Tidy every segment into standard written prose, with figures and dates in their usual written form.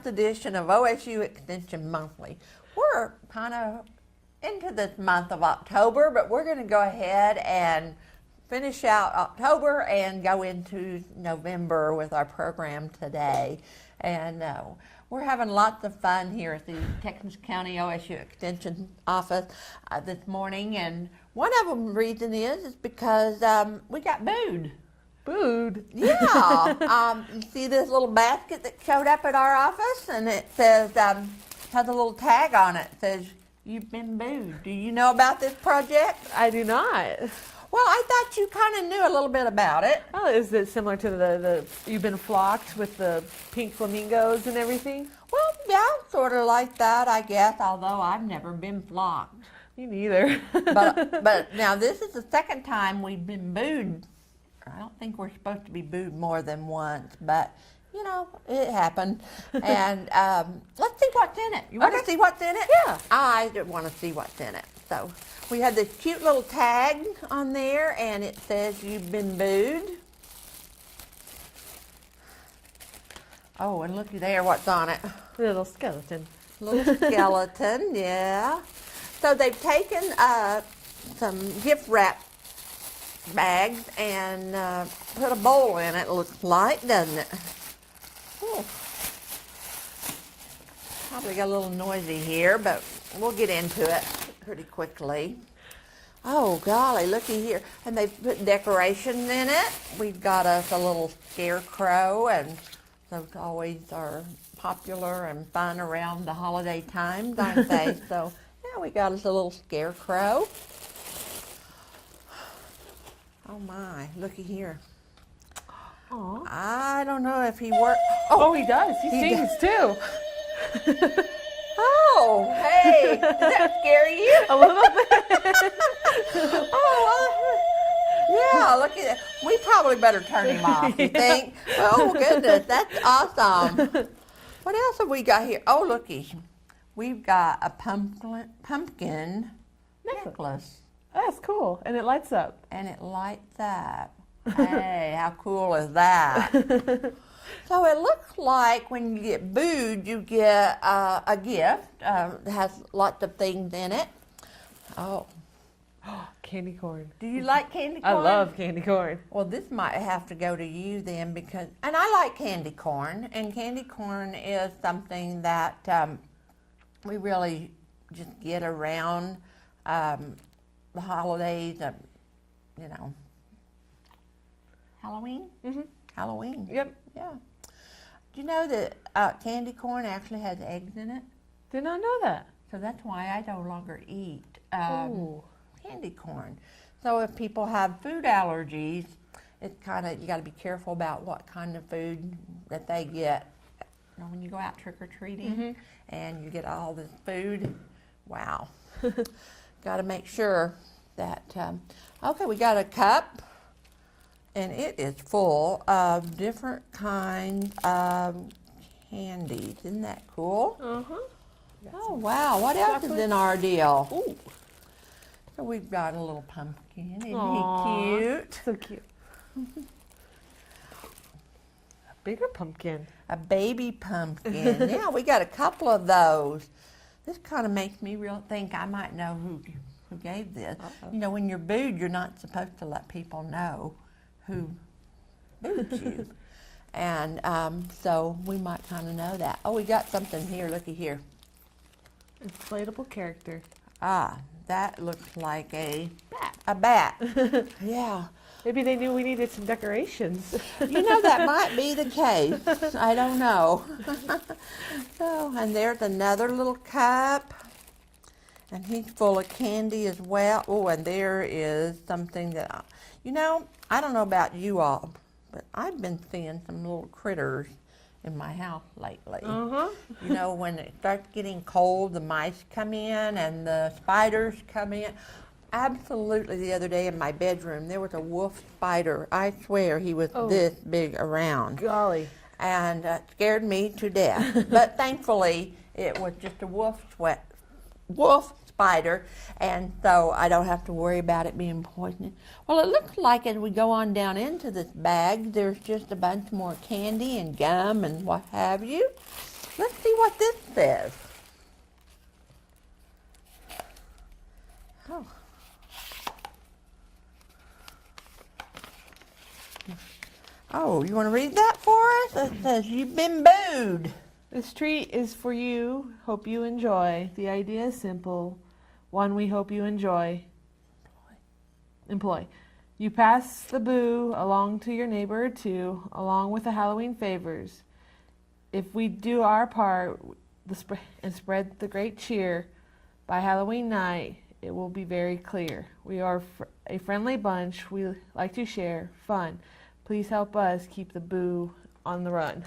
month edition of OSU Extension Monthly. We're kind of into this month of October, but we're going to go ahead and finish out October and go into November with our program today. And we're having lots of fun here at the Texas County OSU Extension office this morning. And one of them reason is because we got booed. Booed? Yeah. You see this little basket that showed up at our office, and it says, has a little tag on it. It says, "You've been booed." Do you know about this project? I do not. Well, I thought you kind of knew a little bit about it. Oh, is it similar to the You've Been Flocked with the pink flamingos and everything? Well, yeah, sort of like that, I guess, although I've never been flocked. Me neither. But now this is the second time we've been booed. I don't think we're supposed to be booed more than once, but, you know, it happened. And let's see what's in it. You want to see what's in it? Yeah. I want to see what's in it. So we have this cute little tag on there, and it says, "You've been booed." Oh, and looky there, what's on it. Little skeleton. Little skeleton, yeah. So they've taken some gift wrap bags and put a bowl in it, looks like, doesn't it? Ooh. Probably got a little noisy here, but we'll get into it pretty quickly. Oh, golly, looky here. And they put decorations in it. We've got us a little scarecrow, and those always are popular and fun around the holiday times, aren't they? So, yeah, we got us a little scarecrow. Oh my, looky here. Aww. I don't know if he works. Oh, he does. He sings too. Oh, hey, does that scare you? A little bit. Yeah, look at that. We probably better turn him off, you think? Oh, goodness, that's awesome. What else have we got here? Oh, looky. We've got a pumpkin necklace. That's cool. And it lights up. And it lights up. Hey, how cool is that? So it looks like when you get booed, you get a gift. It has lots of things in it. Oh. Candy corn. Do you like candy corn? I love candy corn. Well, this might have to go to you then, because, and I like candy corn, and candy corn is something that we really just get around the holidays, you know. Halloween? Mm-hmm. Halloween. Yep. Yeah. Do you know that candy corn actually has eggs in it? Did not know that. So that's why I no longer eat candy corn. So if people have food allergies, it's kind of, you got to be careful about what kind of food that they get. You know, when you go out trick-or-treating and you get all this food, wow. Got to make sure that, okay, we got a cup, and it is full of different kinds of candies. Isn't that cool? Uh-huh. Oh, wow. What else is in our deal? Ooh. So we've got a little pumpkin. Isn't he cute? So cute. A bigger pumpkin. A baby pumpkin. Yeah, we got a couple of those. This kind of makes me think I might know who gave this. Uh-oh. You know, when you're booed, you're not supposed to let people know who booed you. And so we might kind of know that. Oh, we got something here. Looky here. Inflatable character. Ah, that looks like a bat. Yeah. Maybe they knew we needed some decorations. You know, that might be the case. I don't know. So, and there's another little cup. And he's full of candy as well. Oh, and there is something that, you know, I don't know about you all, but I've been seeing some little critters in my house lately. Uh-huh. You know, when it starts getting cold, the mice come in and the spiders come in. Absolutely, the other day in my bedroom, there was a wolf spider. I swear he was this big around. Golly. And scared me to death. But thankfully, it was just a wolf spider, and so I don't have to worry about it being poisonous. Well, it looks like as we go on down into this bag, there's just a bunch more candy and gum and what have you. let's see what this says. Oh. Oh, you want to read that for us? It says, you've been booed. This treat is for you. Hope you enjoy. The idea is simple. One we hope you enjoy. Employ. You pass the boo along to your neighbor or two, along with the Halloween favors. If we do our part and spread the great cheer, by Halloween night, it will be very clear. We are a friendly bunch. We like to share fun. Please help us keep the boo on the run.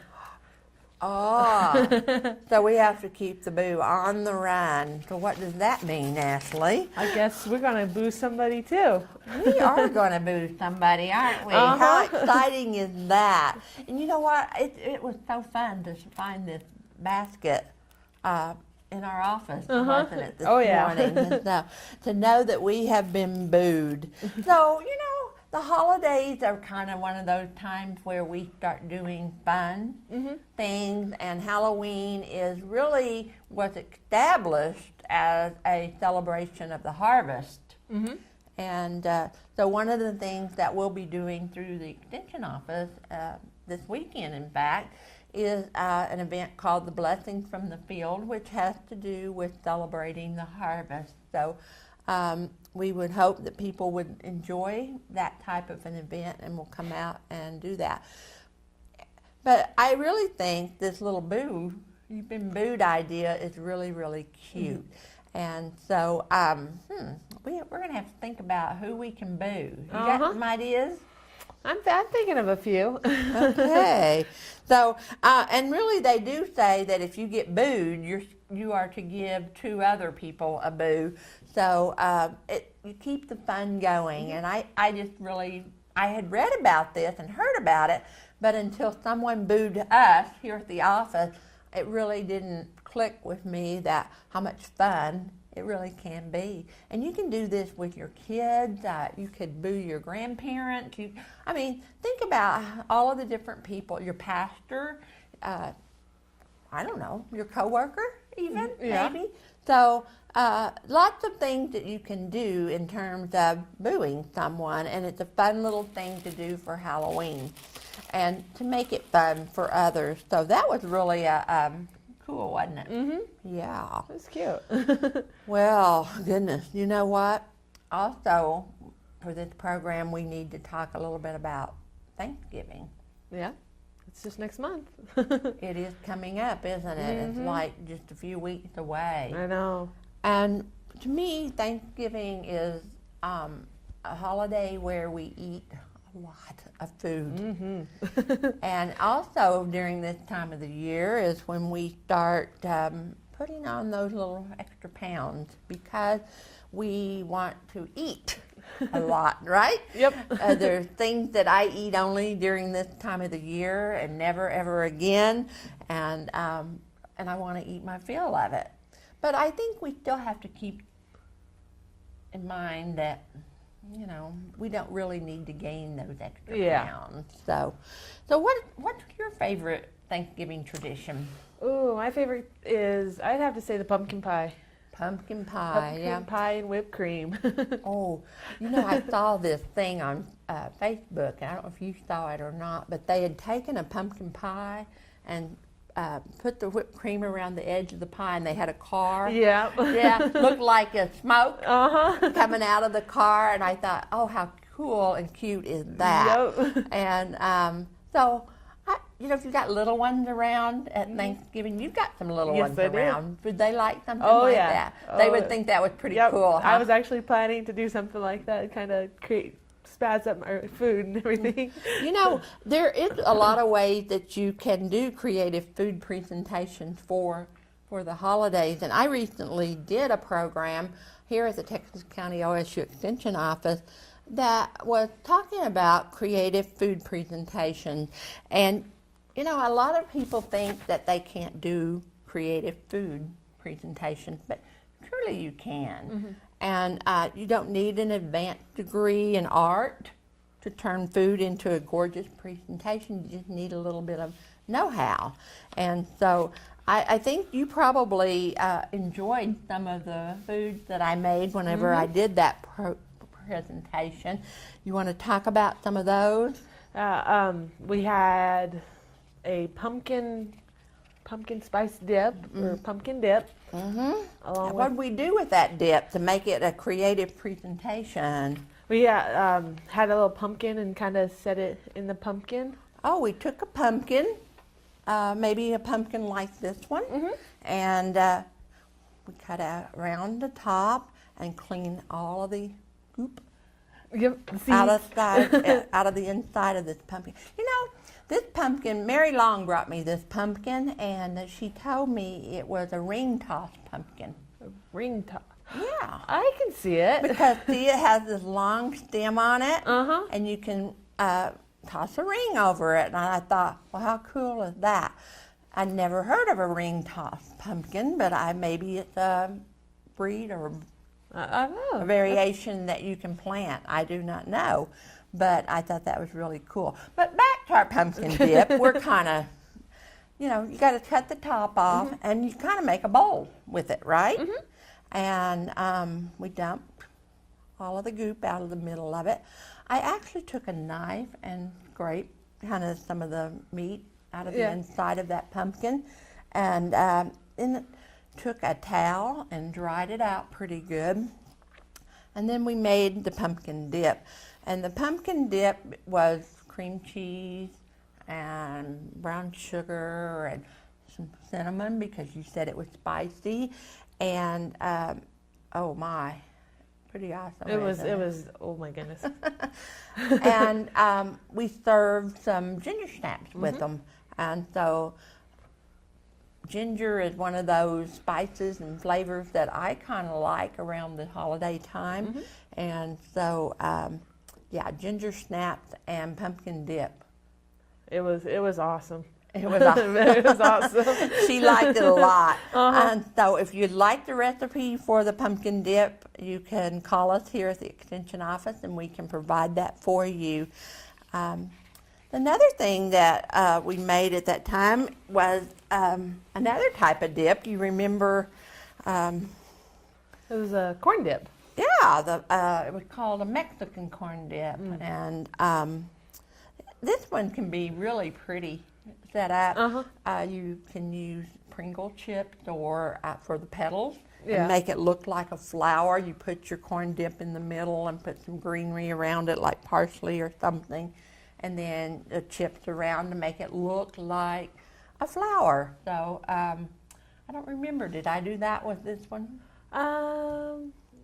Oh, so we have to keep the boo on the run. So what does that mean, Ashley? I guess we're going to boo somebody too. We are going to boo somebody, aren't we? How exciting is that? And you know what? It was so fun to find this basket in our office, wasn't it, this morning? And so, to know that we have been booed. So, you know, the holidays are kind of one of those times where we start doing fun things, and Halloween was established as a celebration of the harvest. And so one of the things that we'll be doing through the Extension office this weekend, in fact, is an event called the Blessings from the Field, which has to do with celebrating the harvest. So we would hope that people would enjoy that type of an event and will come out and do that. But I really think this little boo, you've been booed idea is really, really cute. And so we're going to have to think about who we can boo. You got some ideas? I'm thinking of a few. Okay. So, and really they do say that if you get booed, you are to give 2 other people a boo. So you keep the fun going. And I had read about this and heard about it, but until someone booed us here at the office, it really didn't click with me that how much fun it really can be. And you can do this with your kids. You could boo your grandparents. Think about all of the different people, your pastor, I don't know, your coworker even, maybe. So lots of things that you can do in terms of booing someone, and it's a fun little thing to do for Halloween and to make it fun for others. So that was really cool, wasn't it? Yeah. That's cute. Well, goodness, you know what? Also, for this program, we need to talk a little bit about Thanksgiving. Yeah, it's just next month. It is coming up, isn't it? It's like just a few weeks away. I know. And to me, Thanksgiving is a holiday where we eat a lot of food. And also during this time of the year is when we start putting on those little extra pounds because we want to eat a lot, right? Yep. There's things that I eat only during this time of the year and never ever again, and I want to eat my fill of it. But I think we still have to keep in mind that, you know, we don't really need to gain those extra pounds. So what's your favorite Thanksgiving tradition? Ooh, my favorite is, I'd have to say the pumpkin pie. Pumpkin pie, Pumpkin pie and whipped cream. Oh, you know, I saw this thing on Facebook, and I don't know if you saw it or not, but they had taken a pumpkin pie and put the whipped cream around the edge of the pie, and they had a car. Yeah. Yeah, looked like a smoke coming out of the car, and I thought, oh, how cool and cute is that? Yep. And so, you know, if you've got little ones around at Thanksgiving, you've got some little ones around. Would they like something like that? They would think that was pretty cool, huh? I was actually planning to do something like that, kind of spaz up my food and everything. You know, there is a lot of ways that you can do creative food presentations for the holidays. And I recently did a program here at the Texas County OSU Extension Office that was talking about creative food presentations. And, you know, a lot of people think that they can't do creative food presentations, but truly you can. And you don't need an advanced degree in art to turn food into a gorgeous presentation. You just need a little bit of know-how. And so I think you probably enjoyed some of the foods that I made whenever I did that presentation. You want to talk about some of those? We had a pumpkin spice dip or pumpkin dip. What did we do with that dip to make it a creative presentation? We had a little pumpkin and kind of set it in the pumpkin. Oh, we took a pumpkin, maybe a pumpkin like this one, and we cut out around the top and clean all of the goop out of the inside of this pumpkin. You know, this pumpkin, Mary Long brought me this pumpkin, and she told me it was a ring toss pumpkin. A ring toss. Yeah. I can see it. Because see, it has this long stem on it, Uh-huh. and you can toss a ring over it. And I thought, well, how cool is that? I'd never heard of a ring toss pumpkin, but maybe it's a breed or I know. a variation that you can plant. I do not know, but I thought that was really cool. But back to our pumpkin dip, we're kind of, you know, you got to cut the top off, and you kind of make a bowl with it, right? And we dumped all of the goop out of the middle of it. I actually took a knife and scraped kind of some of the meat out of the inside of that pumpkin, and then took a towel and dried it out pretty good. And then we made the pumpkin dip. And the pumpkin dip was cream cheese and brown sugar and some cinnamon because you said it was spicy. And oh my, pretty awesome. It was, oh my goodness. And we served some ginger snaps with them. And so ginger is one of those spices and flavors that I kind of like around the holiday time. And so, yeah, ginger snaps and pumpkin dip. It was awesome. It was awesome. It was awesome. She liked it a lot. And so if you'd like the recipe for the pumpkin dip, you can call us here at the Extension office and we can provide that for you. Another thing that we made at that time was another type of dip. You remember? It was a corn dip. Yeah, it was called a Mexican corn dip. And this one can be really pretty set up. You can use Pringle chips or for the petals and make it look like a flower. You put your corn dip in the middle and put some greenery around it like parsley or something, and then the chips around to make it look like a flower. So I don't remember, did I do that with this one?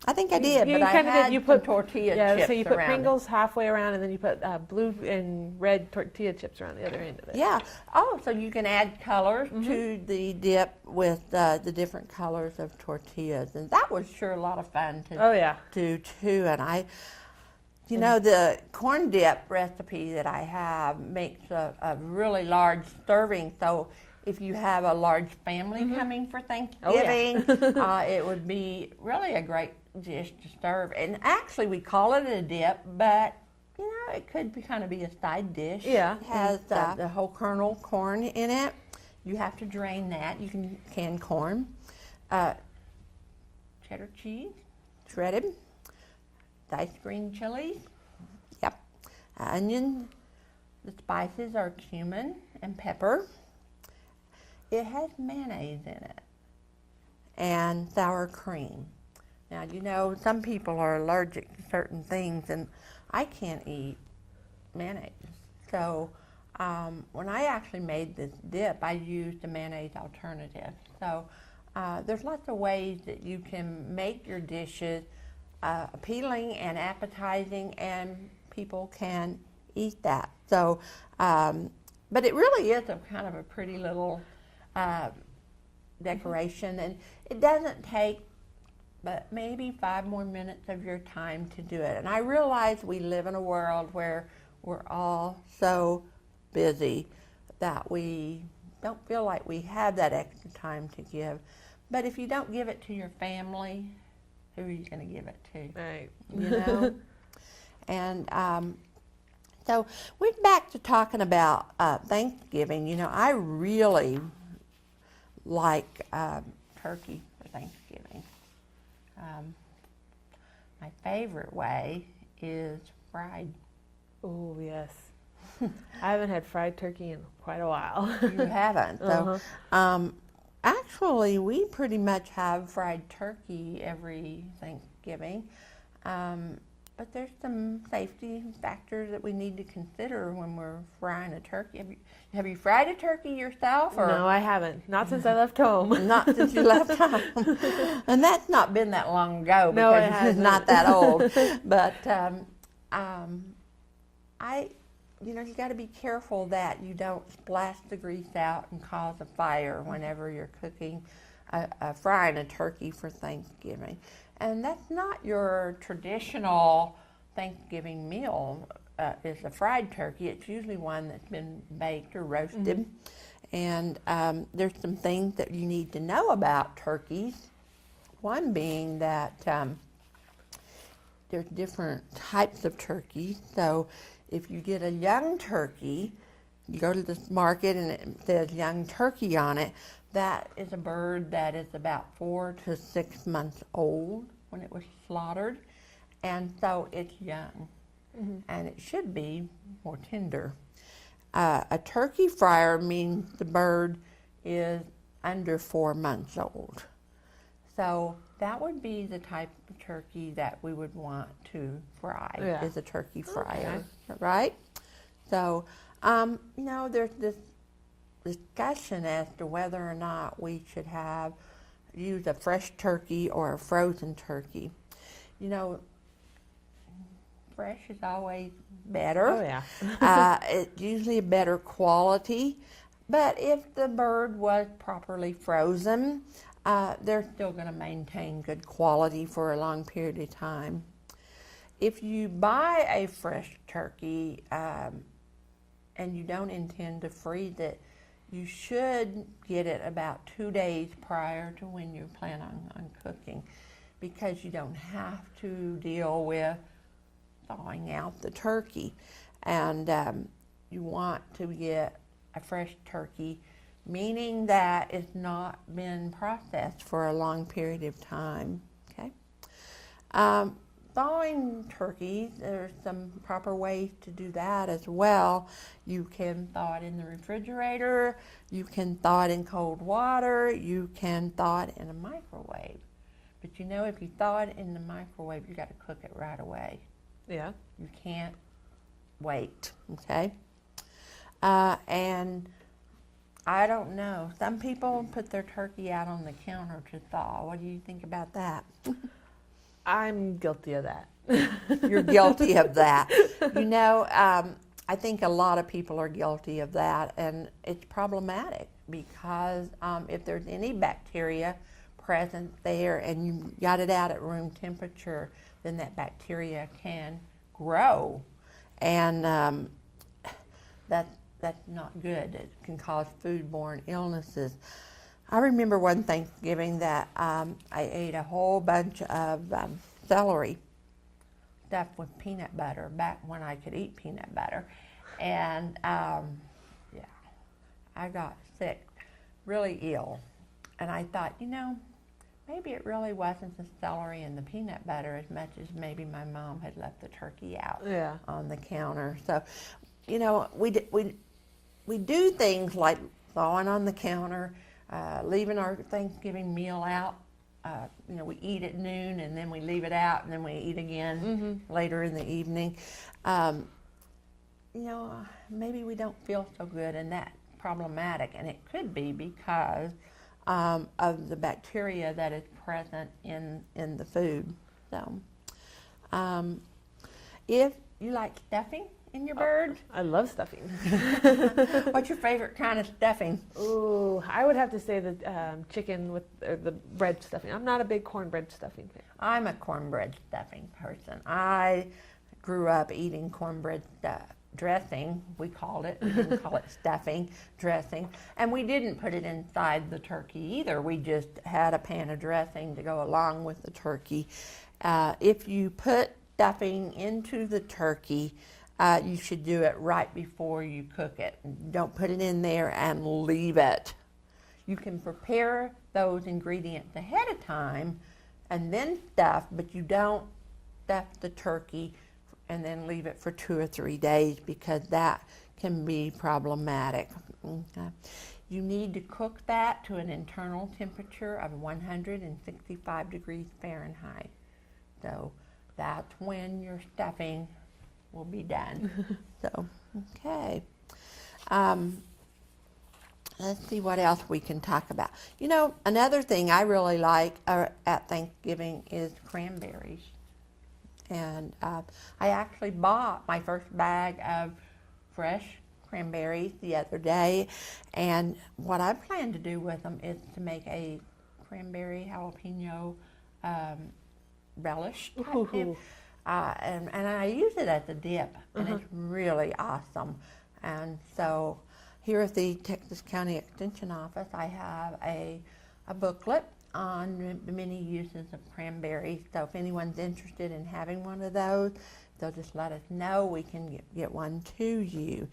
I think I did, but I had you put tortilla chips so you put around Pringles halfway around, and then you put blue and red tortilla chips around the other end of it. Yeah. Oh, so you can add colors to the dip with the different colors of tortillas, and that was sure a lot of fun to do too. And you know, the corn dip recipe that I have makes a really large serving. So if you have a large family coming for Thanksgiving, it would be really a great dish to serve. And actually, we call it a dip, but you know, it could kind of be a side dish. Yeah. It has the whole kernel corn in it. You have to drain that. You can can corn, cheddar cheese, shredded, diced green chilies. Yep, onion. The spices are cumin and pepper. It has mayonnaise in it and sour cream. Now, you know, some people are allergic to certain things, and I can't eat mayonnaise. So when I actually made this dip, I used a mayonnaise alternative. So there's lots of ways that you can make your dishes appealing and appetizing, and people can eat that. So, but it really is a kind of a pretty little decoration, and it doesn't take but maybe 5 more minutes of your time to do it. And I realize we live in a world where we're all so busy that we don't feel like we have that extra time to give. But if you don't give it to your family, who are you going to give it to? Right. You know? And so we're back to talking about Thanksgiving. You know, I really like turkey for Thanksgiving. My favorite way is fried. Oh, yes. I haven't had fried turkey in quite a while. You haven't. So, actually, we pretty much have fried turkey every Thanksgiving. But there's some safety factors that we need to consider when we're frying a turkey. Have you fried a turkey yourself? Or? No, I haven't. Not since I left home. Not since you left home. And that's not been that long ago because No, it it's hasn't. not that old. But you got to be careful that you don't splash the grease out and cause a fire whenever you're cooking, frying a turkey for Thanksgiving. And that's not your traditional Thanksgiving meal. Is a fried turkey. It's usually one that's been baked or roasted. And there's some things that you need to know about turkeys. One being that there's different types of turkeys. So if you get a young turkey, you go to the market and it says young turkey on it, that is a bird that is about 4 to 6 months old when it was slaughtered. And so it's young. And it should be more tender. A turkey fryer means the bird is under 4 months old. So that would be the type of turkey that we would want to fry, is a turkey fryer, right? So, there's this discussion as to whether or not we should use a fresh turkey or a frozen turkey. Fresh is always better. Oh, yeah. It's usually a better quality. But if the bird was properly frozen, they're still going to maintain good quality for a long period of time. If you buy a fresh turkey and you don't intend to freeze it, you should get it about 2 days prior to when you plan on cooking, because you don't have to deal with thawing out the turkey. And you want to get a fresh turkey, meaning that it's not been processed for a long period of time. Okay. Thawing turkeys, there's some proper ways to do that as well. You can thaw it in the refrigerator, you can thaw it in cold water, you can thaw it in a microwave. But if you thaw it in the microwave, you got to cook it right away. Yeah. You can't wait, okay? And I don't know. Some people put their turkey out on the counter to thaw. What do you think about that? I'm guilty of that. You're guilty of that. I think a lot of people are guilty of that, and it's problematic because if there's any bacteria present there and you got it out at room temperature, then that bacteria can grow, and that's not good. It can cause foodborne illnesses. I remember one Thanksgiving that I ate a whole bunch of celery stuffed with peanut butter, back when I could eat peanut butter. And I got sick, really ill. And I thought, maybe it really wasn't the celery and the peanut butter as much as maybe my mom had left the turkey out on the counter. So, we do things like thawing on the counter, leaving our Thanksgiving meal out. We eat at noon and then we leave it out and then we eat again later in the evening. Maybe we don't feel so good, and that's problematic. And it could be because of the bacteria that is present in the food. So, if you like stuffing in your bird, I love stuffing. what's your favorite kind of stuffing? Ooh, I would have to say the chicken with the bread stuffing. I'm not a big cornbread stuffing fan. I'm a cornbread stuffing person. I grew up eating cornbread dressing, we called it. We didn't call it stuffing, dressing. And we didn't put it inside the turkey either. We just had a pan of dressing to go along with the turkey. If you put stuffing into the turkey, you should do it right before you cook it. Don't put it in there and leave it. You can prepare those ingredients ahead of time and then stuff, but you don't stuff the turkey and then leave it for 2 or 3 days because that can be problematic. Okay. You need to cook that to an internal temperature of 165 degrees Fahrenheit. So that's when your stuffing will be done. So, okay. Let's see what else we can talk about. You know, another thing I really like at Thanksgiving is cranberries. And I actually bought my first bag of fresh cranberries the other day. And what I plan to do with them is to make a cranberry jalapeno relish type dip. And I use it as a dip, and it's really awesome. And so here at the Texas County Extension Office, I have a booklet on the many uses of cranberries. So if anyone's interested in having one of those, they'll just let us know. We can get one to you.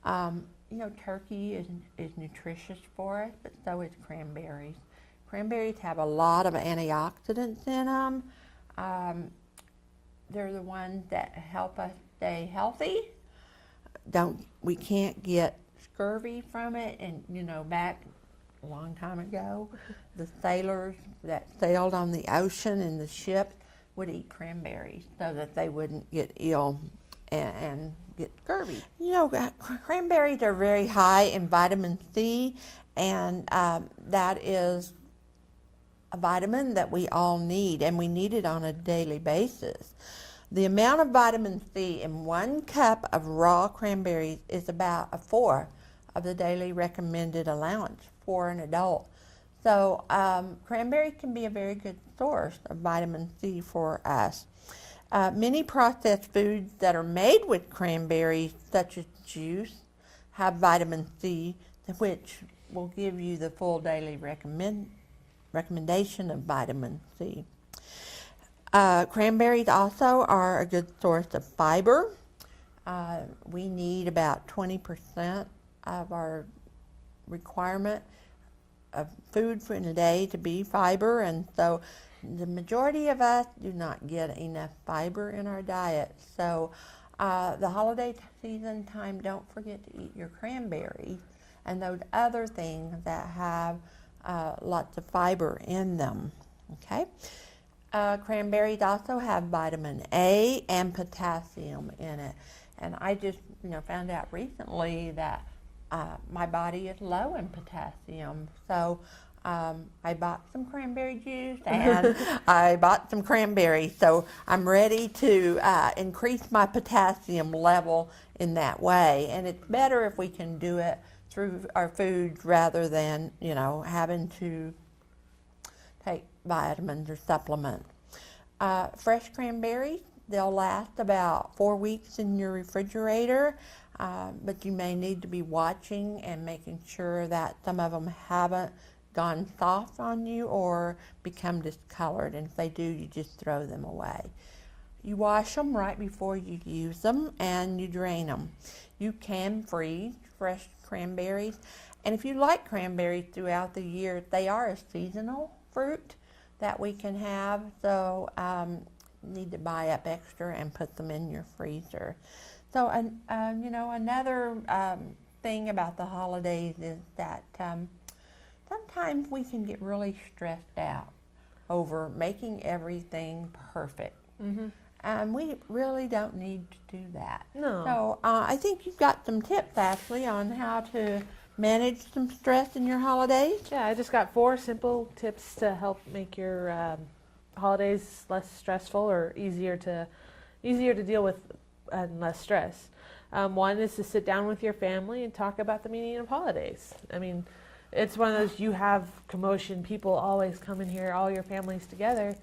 You know, turkey is nutritious for us, but so is cranberries. Cranberries have a lot of antioxidants in them. They're the ones that help us stay healthy. We can't get scurvy from it. And you know, back a long time ago, the sailors that sailed on the ocean in the ships would eat cranberries so that they wouldn't get ill and get scurvy. You know, cranberries are very high in vitamin C, and that is a vitamin that we all need, and we need it on a daily basis. The amount of vitamin C in 1 cup of raw cranberries is about a 4 of the daily recommended allowance for an adult. So cranberry can be a very good source of vitamin C for us. Many processed foods that are made with cranberries, such as juice, have vitamin C, which will give you the full daily recommendation of vitamin C. Cranberries also are a good source of fiber. We need about 20% of our requirement of food in a day to be fiber, and so the majority of us do not get enough fiber in our diet. So the holiday season time, don't forget to eat your cranberries and those other things that have lots of fiber in them. Okay. Cranberries also have vitamin A and potassium in it, and I just found out recently that my body is low in potassium, so I bought some cranberry juice and I bought some cranberries, so I'm ready to increase my potassium level in that way. And it's better if we can do it through our foods rather than having to take vitamins or supplements. Fresh cranberries, they'll last about 4 weeks in your refrigerator, but you may need to be watching and making sure that some of them haven't gone soft on you or become discolored, and if they do, you just throw them away. You wash them right before you use them and you drain them. You can freeze fresh cranberries, and if you like cranberries throughout the year, they are a seasonal fruit that we can have, so you need to buy up extra and put them in your freezer. So another thing about the holidays is that sometimes we can get really stressed out over making everything perfect. And we really don't need to do that. No. So I think you've got some tips, Ashley, on how to manage some stress in your holidays. Yeah, I just got 4 simple tips to help make your holidays less stressful or easier to deal with and less stress. One is to sit down with your family and talk about the meaning of holidays. I mean, it's one of those, you have commotion, people always come in here, all your families together.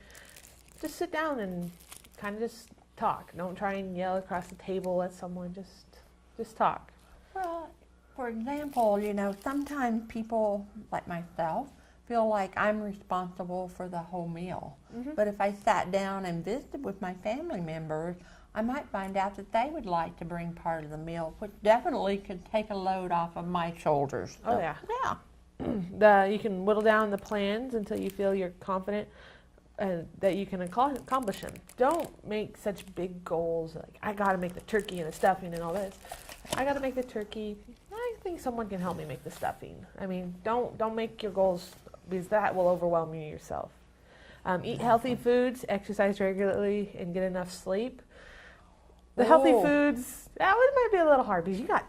Just sit down and kind of just talk. Don't try and yell across the table at someone, just talk. Well, for example, sometimes people like myself feel like I'm responsible for the whole meal. But if I sat down and visited with my family members, I might find out that they would like to bring part of the meal, which definitely could take a load off of my shoulders. Oh, yeah. Yeah. You can whittle down the plans until you feel you're confident that you can accomplish them. Don't make such big goals like, I got to make the turkey and the stuffing and all this. I got to make the turkey. I think someone can help me make the stuffing. I mean, don't make your goals, because that will overwhelm you yourself. Eat healthy foods, exercise regularly, and get enough sleep. The healthy foods, it might be a little hard because you got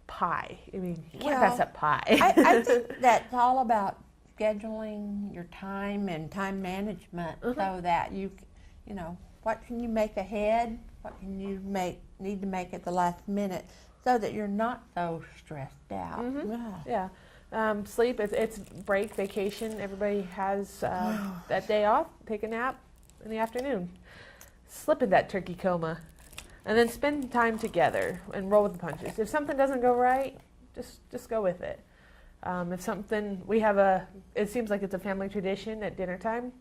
pie. I mean, you can't mess up pie. I think that's all about scheduling your time and time management, so that you know, what can you make ahead, what can you need to make at the last minute, so that you're not so stressed out. Yeah. Sleep, it's break, vacation. Everybody has that day off. Take a nap in the afternoon. Slip in that turkey coma. And then spend time together and roll with the punches. If something doesn't go right, just go with it. If something, it seems like it's a family tradition at dinner time.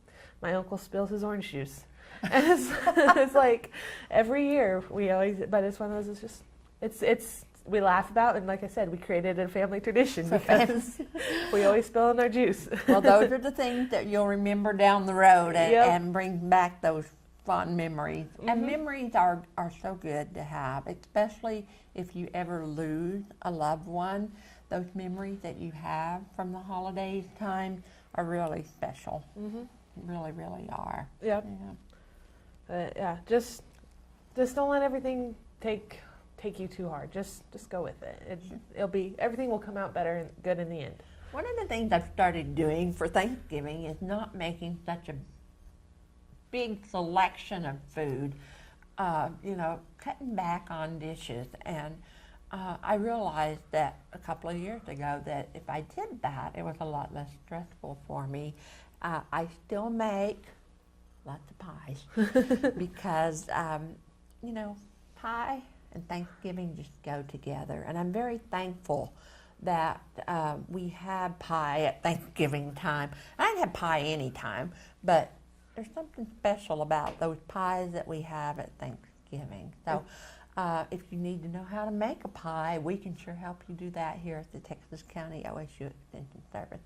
My uncle spills his orange juice. And it's like every year but it's one of those, we laugh about, and like I said, we created a family tradition because we always spill in our juice. Well, those are the things that you'll remember down the road and bring back those fond memories. And memories are so good to have, especially if you ever lose a loved one. Those memories that you have from the holidays time are really special. Really, really are. Yep. Yeah. Just don't let everything take you too hard. Just go with it. Everything will come out better and good in the end. One of the things I've started doing for Thanksgiving is not making such a big selection of food, cutting back on dishes. And I realized that a couple of years ago that if I did that, it was a lot less stressful for me. I still make lots of pies because, pie and Thanksgiving just go together. And I'm very thankful that we have pie at Thanksgiving time. I can have pie anytime, but there's something special about those pies that we have at Thanksgiving. So if you need to know how to make a pie, we can sure help you do that here at the Texas County OSU Extension Service.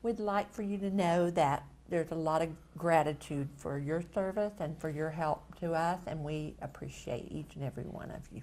We'd like for you to know that there's a lot of gratitude for your service and for your help to us, and we appreciate each and every one of you.